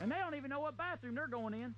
And they don't even know what bathroom they're going in.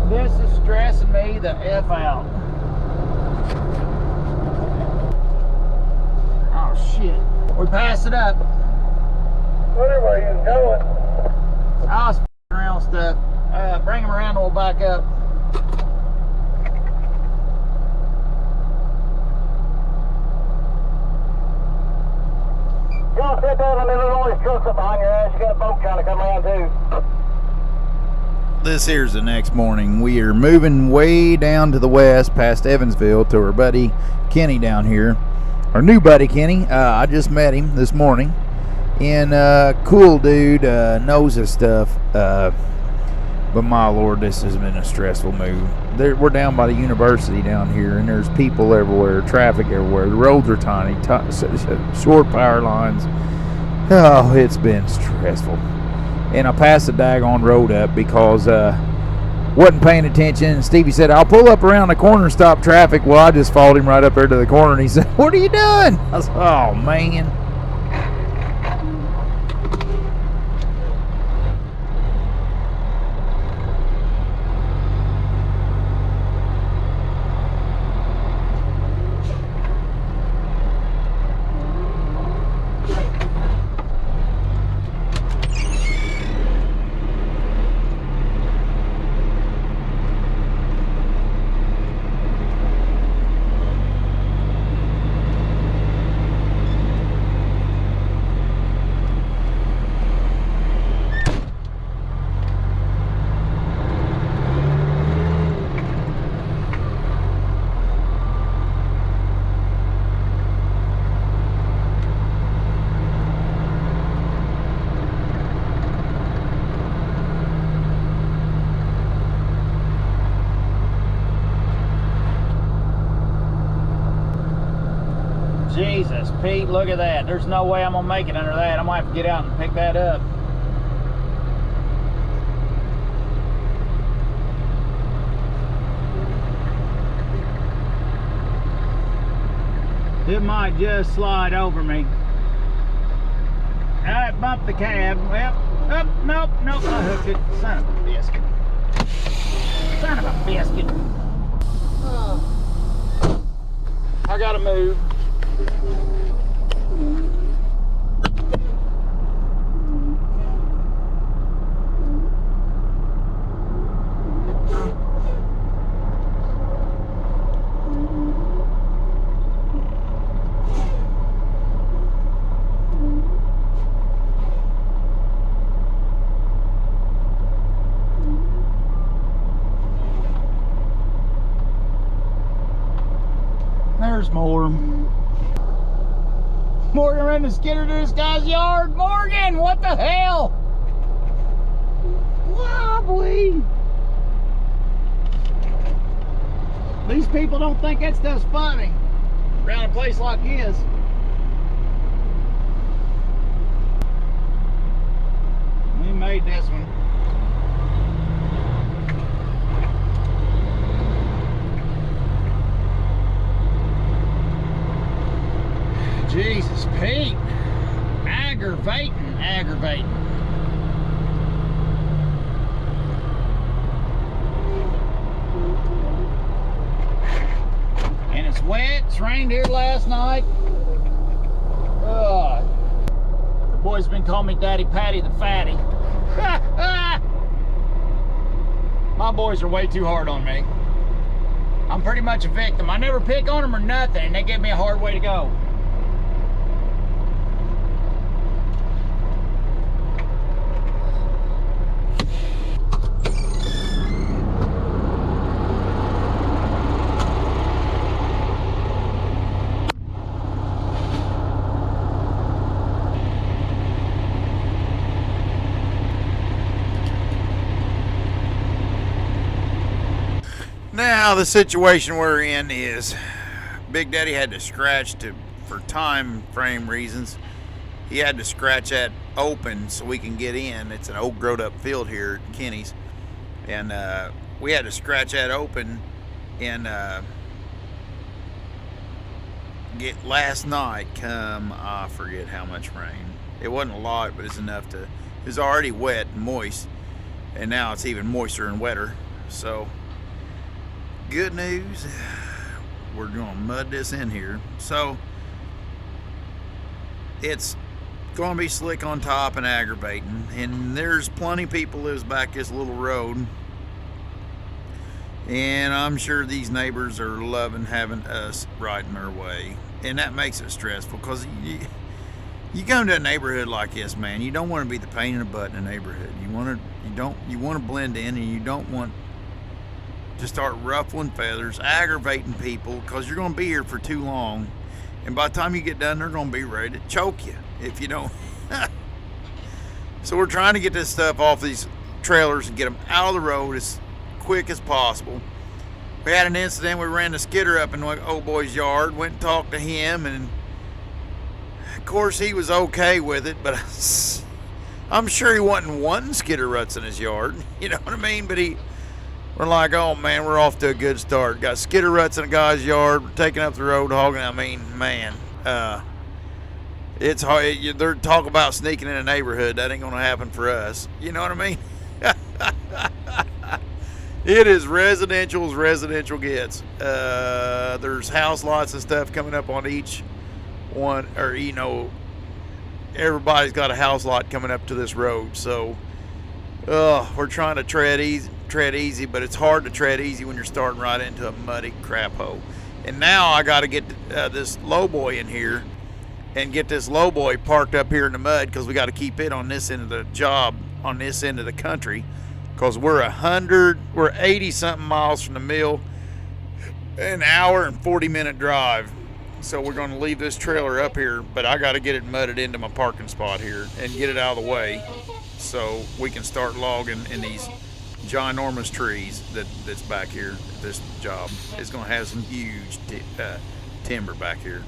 This is stressing me the F out. Oh shit. We passed it up. Wonder where you was going. I was f***ing around with stuff. Bring him around and we'll back up. You don't sit down in the middle of all this truck up behind your ass. You got a boat trying to come around too. This here's the next morning. We are moving way down to the west past Evansville to our buddy Kenny down here. Our new buddy Kenny. I just met him this morning. And cool dude, knows his stuff. But my lord, this has been a stressful move. We're down by the university down here, and there's people everywhere, traffic everywhere. The roads are tiny, short power lines. Oh, it's been stressful. And I passed the daggone road up because wasn't paying attention. Stevie said, I'll pull up around the corner and stop traffic. Well, I just followed him right up there to the corner, and he said, what are you doing? I said, oh, man. Jesus, Pete, look at that. There's no way I'm going to make it under that. I'm going to have to get out and pick that up. It might just slide over me. I bumped the cab. Well, nope, I hooked it. Son of a biscuit. Son of a biscuit. I gotta move. there's more. Morgan ran the skidder to this guy's yard. Morgan, what the hell? Wobbly. These people don't think that stuff's funny around a place like this. We made this one. Jesus, Pete. Aggravating. And it's wet. It's rained here last night. The boys been calling me Daddy Patty the Fatty. My boys are way too hard on me. I'm pretty much a victim. I never pick on them or nothing, and they give me a hard way to go. Now the situation we're in is Big Daddy had to scratch for time frame reasons. He had to scratch that open so we can get in. It's an old growed up field here at Kenny's, and we had to scratch that open and get last night come I forget how much rain. It wasn't a lot, but it's enough to. It was already wet and moist, and now it's even moister and wetter. So good news, we're gonna mud this in here. So it's gonna be slick on top and aggravating, and there's plenty of people lives back this little road, and I'm sure these neighbors are loving having us right in their way, and that makes it stressful because you go into a neighborhood like this, man, you don't want to be the pain in the butt in a neighborhood. You want to blend in, and you don't want to start ruffling feathers, aggravating people, because you're going to be here for too long, and by the time you get done, they're going to be ready to choke you if you don't. So we're trying to get this stuff off these trailers and get them out of the road as quick as possible. We had an incident. We ran the skidder up in the old boy's yard, went and talked to him, and of course he was okay with it, but I'm sure he wasn't wanting skidder ruts in his yard, you know what I mean? But we're like, oh man, we're off to a good start. Got skidder ruts in a guy's yard. We're taking up the road hogging. I mean, man, it's hard. They're talking about sneaking in a neighborhood. That ain't gonna happen for us. You know what I mean? It is residential as residential gets. There's house lots and stuff coming up on each one, or you know, everybody's got a house lot coming up to this road. So, we're trying to tread easy, but it's hard to tread easy when you're starting right into a muddy crap hole. And now I got to get this lowboy in here and get this lowboy parked up here in the mud, because we got to keep it on this end of the job, on this end of the country, because we're 80 something miles from the mill, an hour and 40-minute drive. So we're going to leave this trailer up here, but I got to get it mudded into my parking spot here and get it out of the way so we can start logging in these ginormous trees that's back here. This job is going to have some huge timber back here.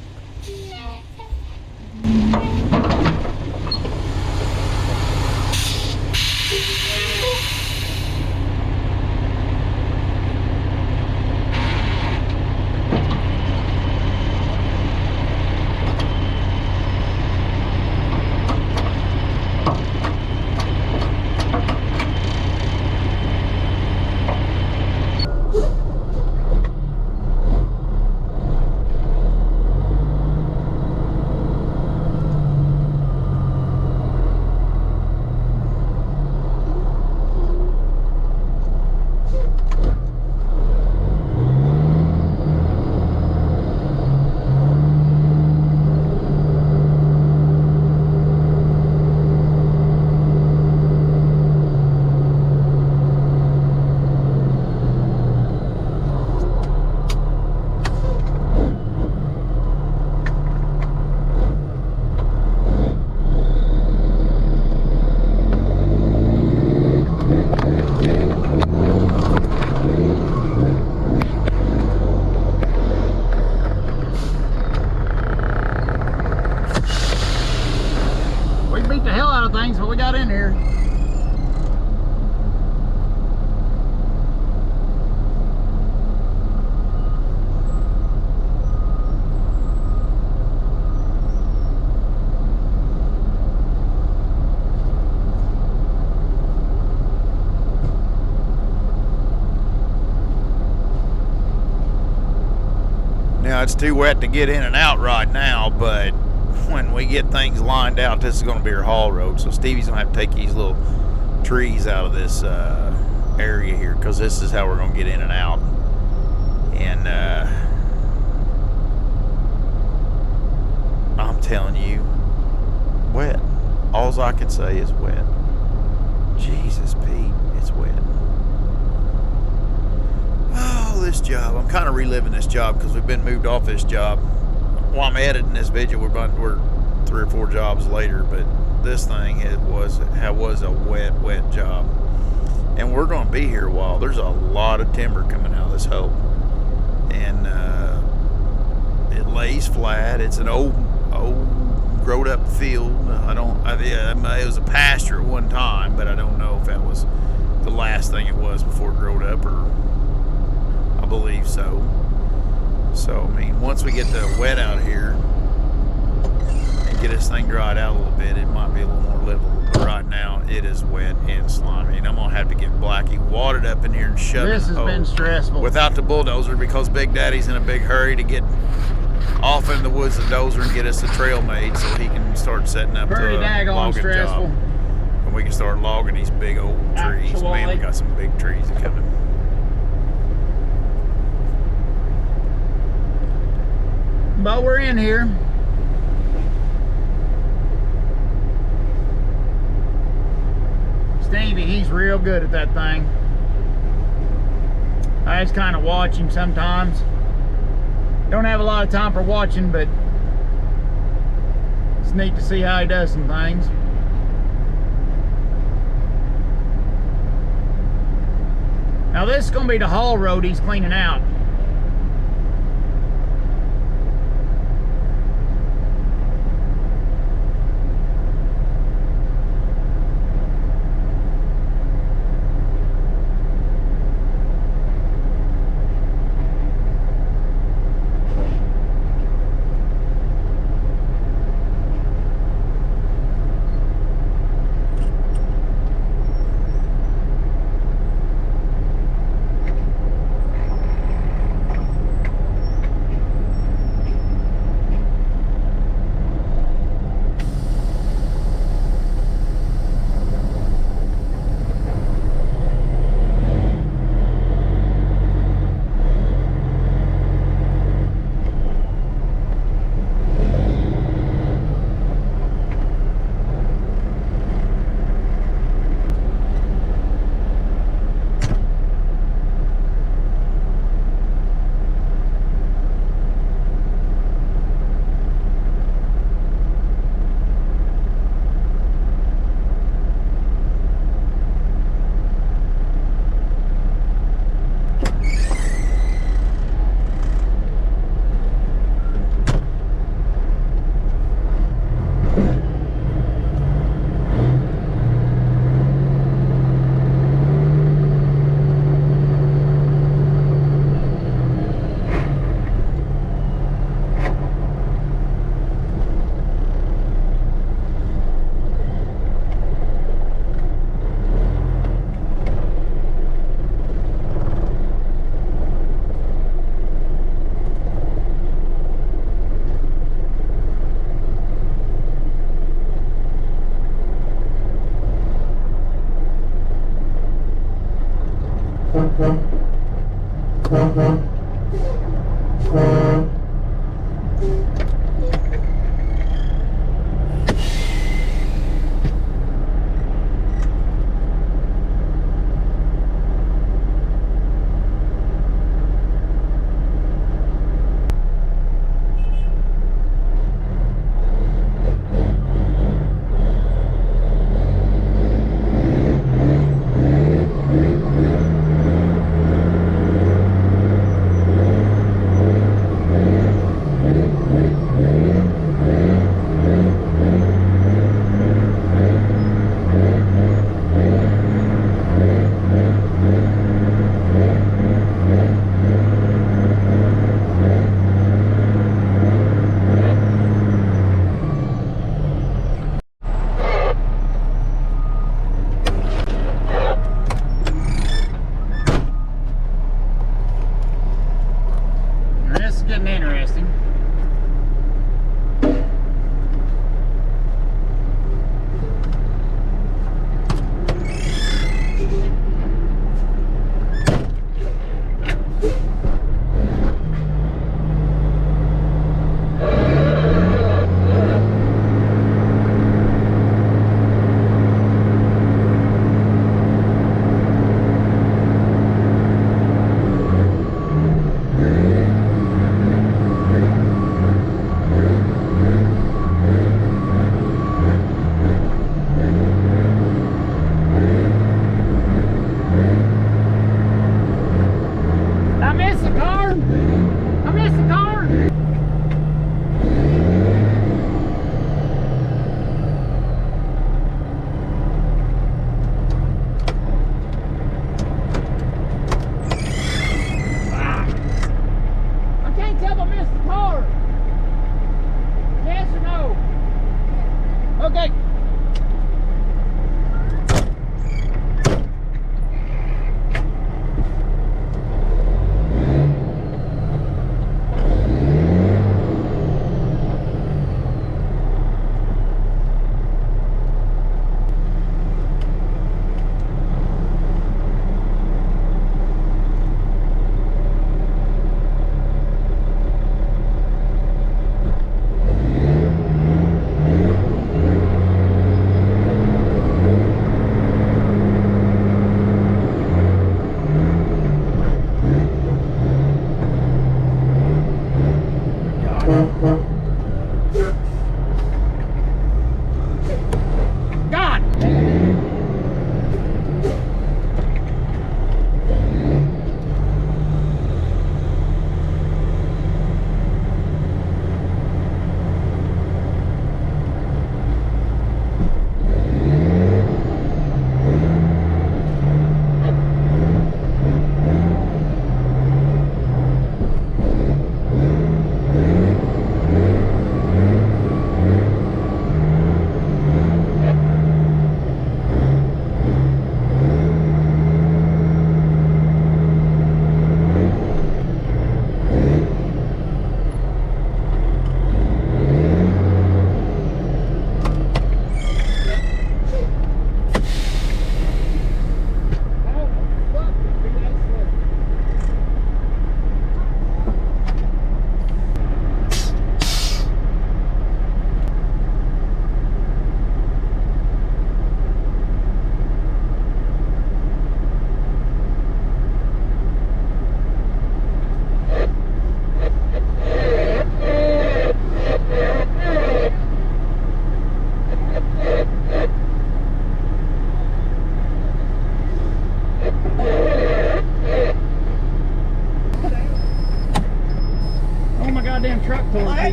got in here. Now, it's too wet to get in and out right now, but when we get things lined out, this is going to be our haul road. So Stevie's going to have to take these little trees out of this area here, because this is how we're going to get in and out. And I'm telling you, wet. All I can say is wet. Jesus, Pete, it's wet. Oh, this job. I'm kind of reliving this job because we've been moved off this job. While I'm editing this video, we're 3 or 4 jobs later, but this thing was a wet job. And we're going to be here a while. There's a lot of timber coming out of this hole. And it lays flat. It's an old growed up field. It was a pasture at one time, but I don't know if that was the last thing it was before it growed up, or I believe so. So, I mean, once we get the wet out here and get this thing dried out a little bit, it might be a little more livable. But right now, it is wet and slimy. And I'm going to have to get Blackie watered up in here and shoved This has been stressful. without the bulldozer, because Big Daddy's in a big hurry to get off in the woods the dozer and get us a trail made so he can start setting up Pretty the daggone logging stressful. job. And we can start logging these big old trees. Actually. Man, we got some big trees coming. But we're in here. Stevie, he's real good at that thing. I just kind of watch him sometimes. Don't have a lot of time for watching, but it's neat to see how he does some things. Now this is going to be the haul road he's cleaning out.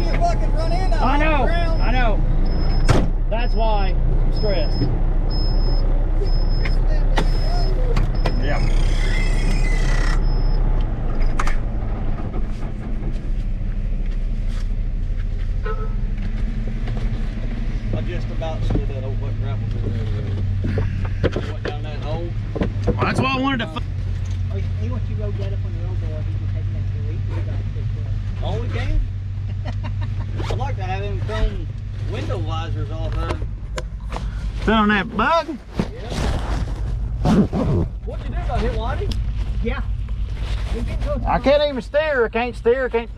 you fucking run into I know, on the ground. I know. That's why I'm stressed. Yeah. I just about slid that old wet gravel through there. Went down that hole. Well, that's why I wanted to. Hey, once you rode that up on your old boy, he can take that to reach. Oh, we can? I'd like to have him chrome window visors off of. Sit on that bug. Yeah. What'd you do about hit Lottie? Yeah. I can't even steer. I can't steer. I can't.